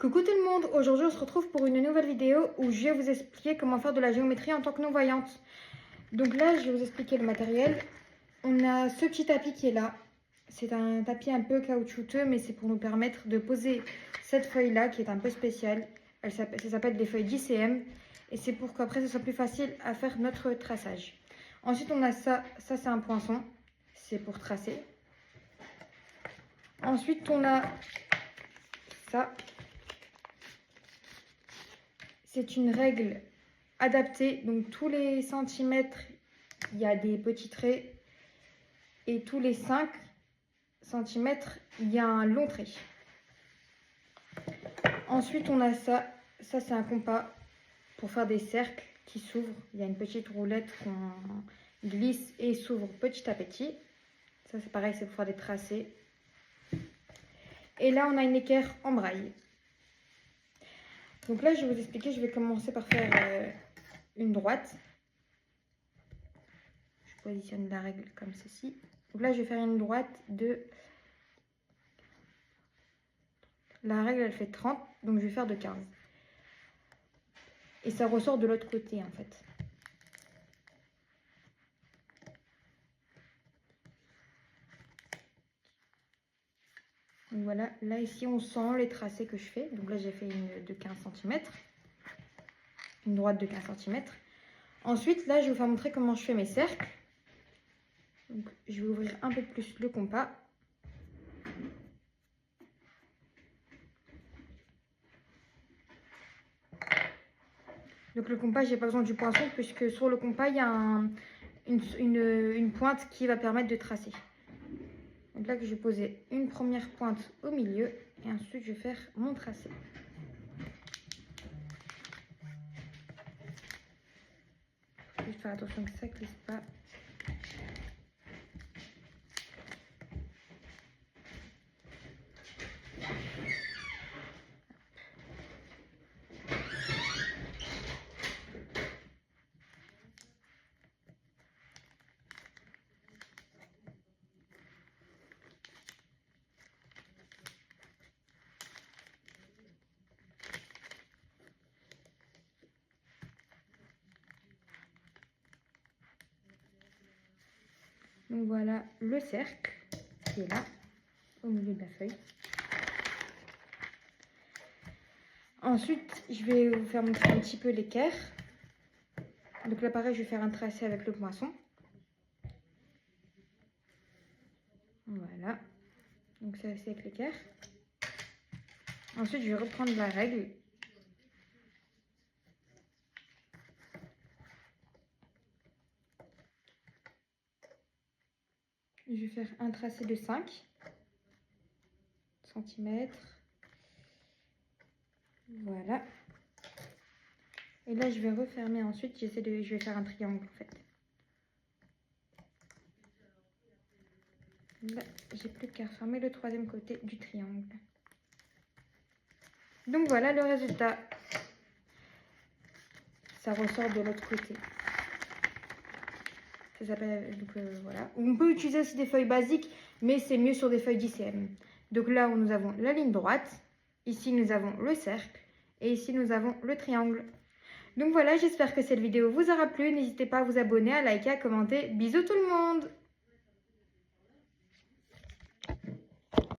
Coucou tout le monde, aujourd'hui on se retrouve pour une nouvelle vidéo où je vais vous expliquer comment faire de la géométrie en tant que non-voyante. Donc là je vais vous expliquer le matériel. On a ce petit tapis qui est là. C'est un tapis un peu caoutchouteux mais c'est pour nous permettre de poser cette feuille là qui est un peu spéciale. Ça s'appelle des feuilles d'ICM et c'est pour qu'après ce soit plus facile à faire notre traçage. Ensuite on a ça c'est un poinçon, c'est pour tracer. Ensuite on a ça. C'est une règle adaptée, donc tous les centimètres, il y a des petits traits et tous les 5 centimètres, il y a un long trait. Ensuite, on a ça c'est un compas pour faire des cercles qui s'ouvrent. Il y a une petite roulette qu'on glisse et s'ouvre petit à petit. Ça c'est pareil, c'est pour faire des tracés. Et là, on a une équerre en braille. Donc là, je vais vous expliquer, je vais commencer par faire une droite. Je positionne la règle comme ceci. Donc là, je vais faire une droite de... La règle, elle fait 30, donc je vais faire de 15. Et ça ressort de l'autre côté, en fait. Donc voilà, là, ici, on sent les tracés que je fais. Donc là, j'ai fait une de 15 cm. Une droite de 15 cm. Ensuite, là, je vais vous faire montrer comment je fais mes cercles. Donc, je vais ouvrir un peu plus le compas. Donc le compas, j'ai pas besoin du poinçon puisque sur le compas, il y a une pointe qui va permettre de tracer. Donc là, je vais poser une première pointe au milieu et ensuite je vais faire mon tracé. Je vais faire attention que ça ne glisse pas. Donc voilà le cercle qui est là, au milieu de la feuille. Ensuite, je vais vous faire montrer un petit peu l'équerre. Donc là, pareil, je vais faire un tracé avec le poinçon. Voilà. Donc ça, c'est avec l'équerre. Ensuite, je vais reprendre la règle. Je vais faire un tracé de 5 cm. Voilà. Et là, je vais refermer ensuite. Je vais faire un triangle en fait. Là, j'ai plus qu'à fermer le troisième côté du triangle. Donc voilà le résultat. Ça ressort de l'autre côté. Ça s'appelle voilà. On peut utiliser aussi des feuilles basiques, mais c'est mieux sur des feuilles d'ICM. Donc là où nous avons la ligne droite, ici nous avons le cercle et ici nous avons le triangle. Donc voilà, j'espère que cette vidéo vous aura plu. N'hésitez pas à vous abonner, à liker, à commenter. Bisous tout le monde!